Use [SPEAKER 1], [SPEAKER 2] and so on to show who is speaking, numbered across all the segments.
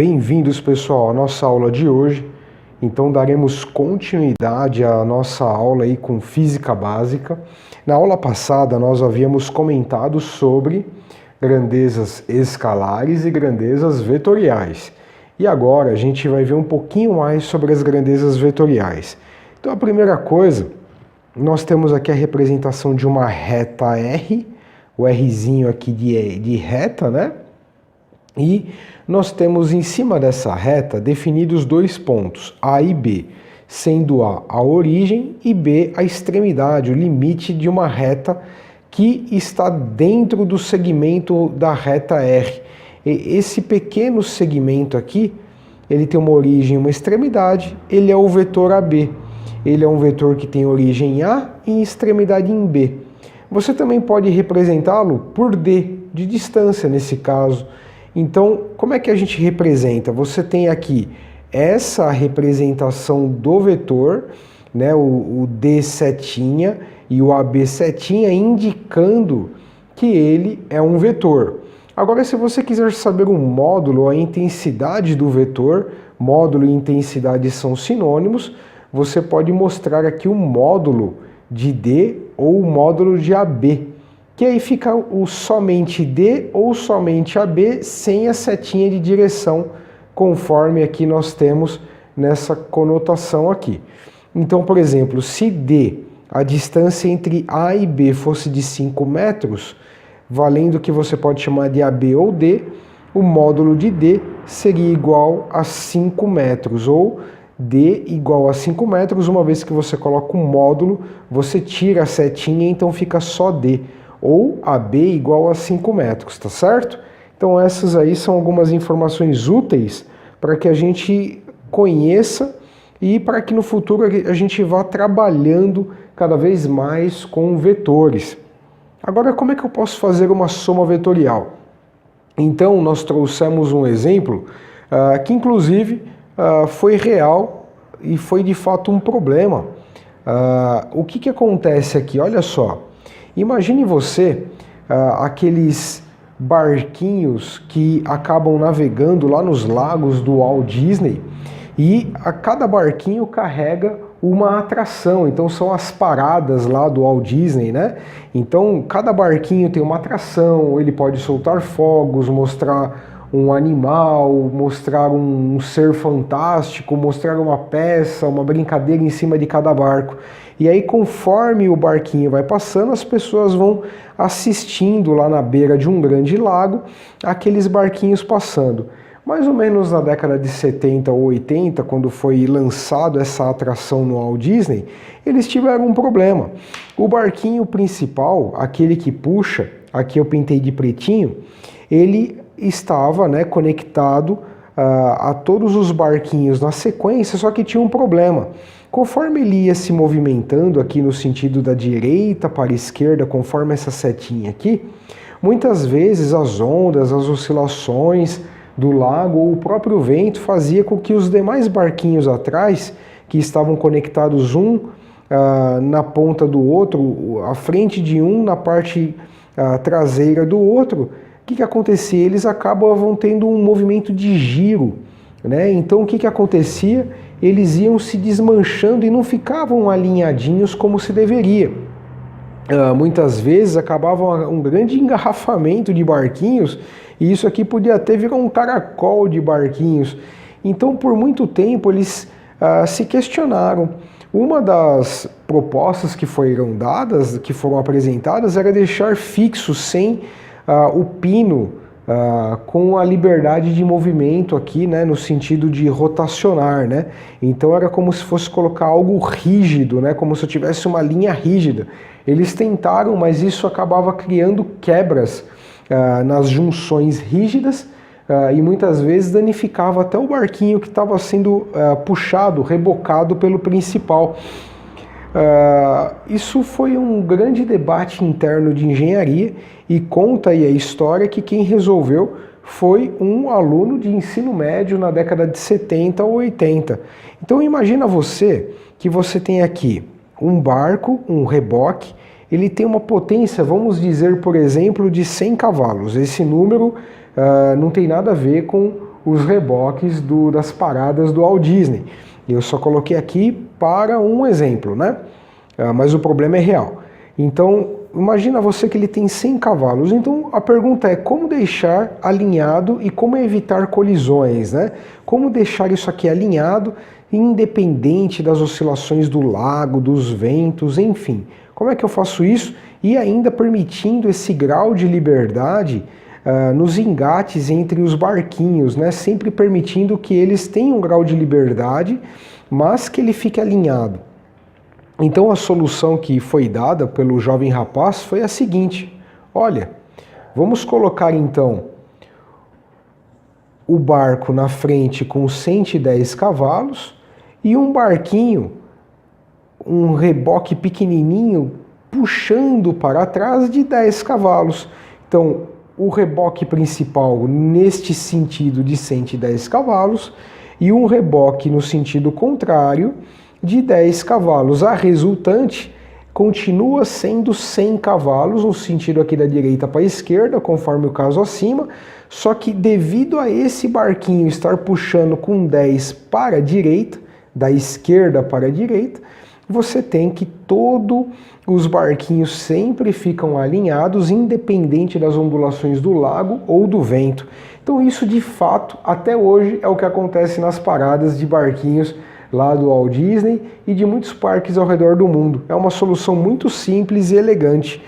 [SPEAKER 1] Bem-vindos, pessoal, à nossa aula de hoje. Então, daremos continuidade à nossa aula aí com física básica. Na aula passada, nós havíamos comentado sobre grandezas escalares e grandezas vetoriais. E agora a gente vai ver um pouquinho mais sobre as grandezas vetoriais. Então, a primeira coisa, nós temos aqui a representação de uma reta R, o Rzinho aqui de reta, né? E nós temos em cima dessa reta definidos dois pontos, A e B, sendo A origem e B a extremidade, o limite de uma reta que está dentro do segmento da reta R. E esse pequeno segmento aqui, ele tem uma origem e uma extremidade, ele é o vetor AB. Ele é um vetor que tem origem em A e extremidade em B. Você também pode representá-lo por D, de distância nesse caso. Então, como é que a gente representa? Você tem aqui essa representação do vetor, né, o D setinha e o AB setinha, indicando que ele é um vetor. Agora, se você quiser saber o módulo, a intensidade do vetor, módulo e intensidade são sinônimos, você pode mostrar aqui o módulo de D ou o módulo de AB. Que aí fica o somente D ou somente AB sem a setinha de direção, conforme aqui nós temos nessa conotação aqui. Então, por exemplo, se D, a distância entre A e B fosse de 5 metros, valendo que você pode chamar de AB ou D, o módulo de D seria igual a 5 metros, ou D igual a 5 metros, uma vez que você coloca um módulo, você tira a setinha, então fica só D. Ou AB igual a 5 metros, tá certo? Então essas aí são algumas informações úteis para que a gente conheça e para que no futuro a gente vá trabalhando cada vez mais com vetores. Agora, como é que eu posso fazer uma soma vetorial? Então nós trouxemos um exemplo que inclusive foi real e foi de fato um problema. O que acontece aqui? Olha só. Imagine você aqueles barquinhos que acabam navegando lá nos lagos do Walt Disney e a cada barquinho carrega uma atração, então são as paradas lá do Walt Disney, né? Então cada barquinho tem uma atração, ele pode soltar fogos, mostrar um animal, mostrar um ser fantástico, mostrar uma peça, uma brincadeira em cima de cada barco. E aí, conforme o barquinho vai passando, as pessoas vão assistindo lá na beira de um grande lago, aqueles barquinhos passando. Mais ou menos na década de 70 ou 80, quando foi lançado essa atração no Walt Disney, eles tiveram um problema. O barquinho principal, aquele que puxa, aqui eu pintei de pretinho, ele estava, né, conectado a todos os barquinhos na sequência, só que tinha um problema. Conforme ele ia se movimentando aqui no sentido da direita para a esquerda, conforme essa setinha aqui, muitas vezes as ondas, as oscilações do lago ou o próprio vento fazia com que os demais barquinhos atrás, que estavam conectados um na ponta do outro, à frente de um, na parte traseira do outro, o que acontecia? Eles acabavam tendo um movimento de giro, né? Então o que acontecia? Eles iam se desmanchando e não ficavam alinhadinhos como se deveria. Muitas vezes acabava um grande engarrafamento de barquinhos e isso aqui podia até virar um caracol de barquinhos. Então por muito tempo eles se questionaram. Uma das propostas que foram dadas, que foram apresentadas, era deixar fixo sem o pino com a liberdade de movimento aqui, né, no sentido de rotacionar, né? Então era como se fosse colocar algo rígido, né, como se eu tivesse uma linha rígida. Eles tentaram, mas isso acabava criando quebras nas junções rígidas e muitas vezes danificava até o barquinho que estava sendo puxado, rebocado pelo principal. Isso foi um grande debate interno de engenharia e conta aí a história que quem resolveu foi um aluno de ensino médio na década de 70 ou 80. Então imagina você que você tem aqui um barco, um reboque, ele tem uma potência, vamos dizer, por exemplo, de 100 cavalos. Esse número não tem nada a ver com os reboques das paradas do Walt Disney. Eu só coloquei aqui para um exemplo, né? Mas o problema é real. Então, imagina você que ele tem 100 cavalos. Então, a pergunta é como deixar alinhado e como evitar colisões, né? Como deixar isso aqui alinhado, independente das oscilações do lago, dos ventos, enfim. Como é que eu faço isso? E ainda permitindo esse grau de liberdade nos engates entre os barquinhos, né? Sempre permitindo que eles tenham um grau de liberdade, mas que ele fique alinhado. Então a solução que foi dada pelo jovem rapaz foi a seguinte: olha, vamos colocar então o barco na frente com 110 cavalos e um barquinho, um reboque pequenininho, puxando para trás de 10 cavalos. Então o reboque principal neste sentido de 110 cavalos e um reboque no sentido contrário de 10 cavalos. A resultante continua sendo 100 cavalos, no sentido aqui da direita para a esquerda, conforme o caso acima, só que devido a esse barquinho estar puxando com 10 para a direita, da esquerda para a direita, você tem que todos os barquinhos sempre ficam alinhados, independente das ondulações do lago ou do vento. Então isso de fato, até hoje, é o que acontece nas paradas de barquinhos lá do Walt Disney e de muitos parques ao redor do mundo. É uma solução muito simples e elegante.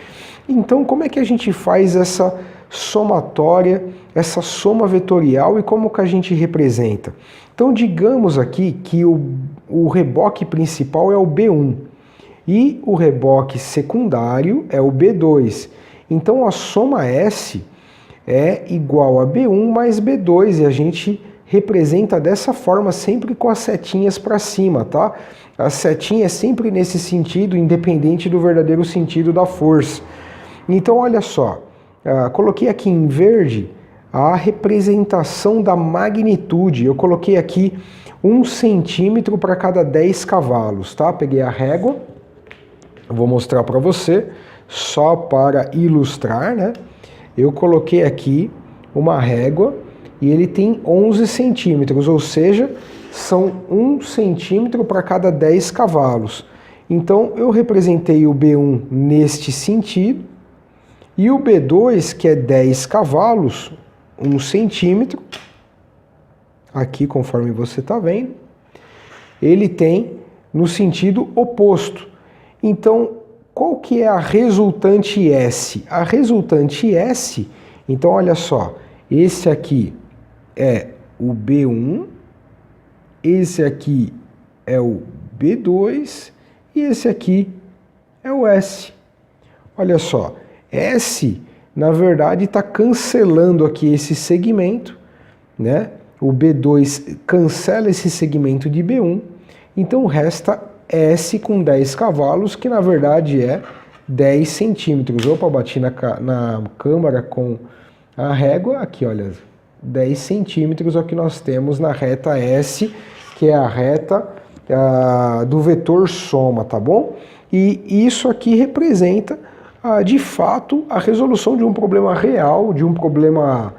[SPEAKER 1] Então, como é que a gente faz essa somatória, essa soma vetorial e como que a gente representa? Então, digamos aqui que o reboque principal é o B1 e o reboque secundário é o B2. Então, a soma S é igual a B1 mais B2 e a gente representa dessa forma, sempre com as setinhas para cima, tá? A setinha é sempre nesse sentido, independente do verdadeiro sentido da força. Então, olha só, coloquei aqui em verde a representação da magnitude. Eu coloquei aqui 1 centímetro para cada 10 cavalos, tá? Peguei a régua, vou mostrar para você, só para ilustrar, né? Eu coloquei aqui uma régua e ele tem 11 centímetros, ou seja, são 1 centímetro para cada 10 cavalos. Então, eu representei o B1 neste sentido, e o B2, que é 10 cavalos, 1 centímetro, aqui conforme você está vendo, ele tem no sentido oposto. Então, qual que é a resultante S? A resultante S, então olha só, esse aqui é o B1, esse aqui é o B2 e esse aqui é o S. Olha só, S, na verdade, está cancelando aqui esse segmento, né? O B2 cancela esse segmento de B1, então resta S com 10 cavalos, que na verdade é 10 centímetros. Opa, bati na câmera com a régua, aqui olha, 10 centímetros é o que nós temos na reta S, que é a reta do vetor soma, tá bom? E isso aqui representa, de fato, a resolução de um problema real, de um problema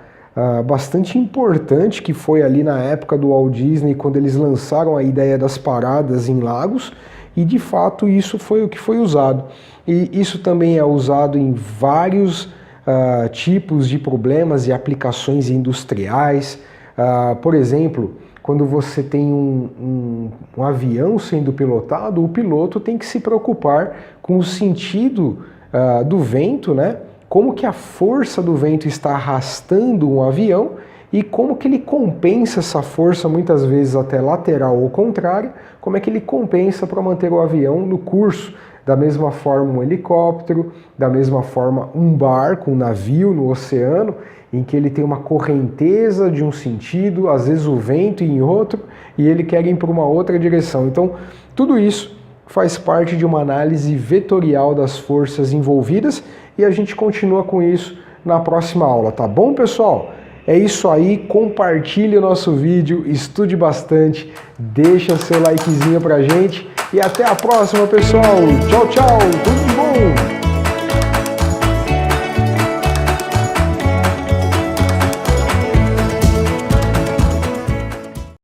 [SPEAKER 1] bastante importante, que foi ali na época do Walt Disney, quando eles lançaram a ideia das paradas em lagos, e de fato isso foi o que foi usado. E isso também é usado em vários tipos de problemas e aplicações industriais. Por exemplo, quando você tem um avião sendo pilotado, o piloto tem que se preocupar com o sentido do vento, né? Como que a força do vento está arrastando um avião e como que ele compensa essa força, muitas vezes até lateral ou contrária, como é que ele compensa para manter o avião no curso. Da mesma forma um helicóptero, da mesma forma um barco, um navio no oceano, em que ele tem uma correnteza de um sentido, às vezes o vento em outro, e ele quer ir para uma outra direção. Então, tudo isso faz parte de uma análise vetorial das forças envolvidas e a gente continua com isso na próxima aula, tá bom, pessoal? É isso aí, compartilhe o nosso vídeo, estude bastante, deixa seu likezinho pra gente e até a próxima, pessoal. Tchau, tchau, tudo de bom!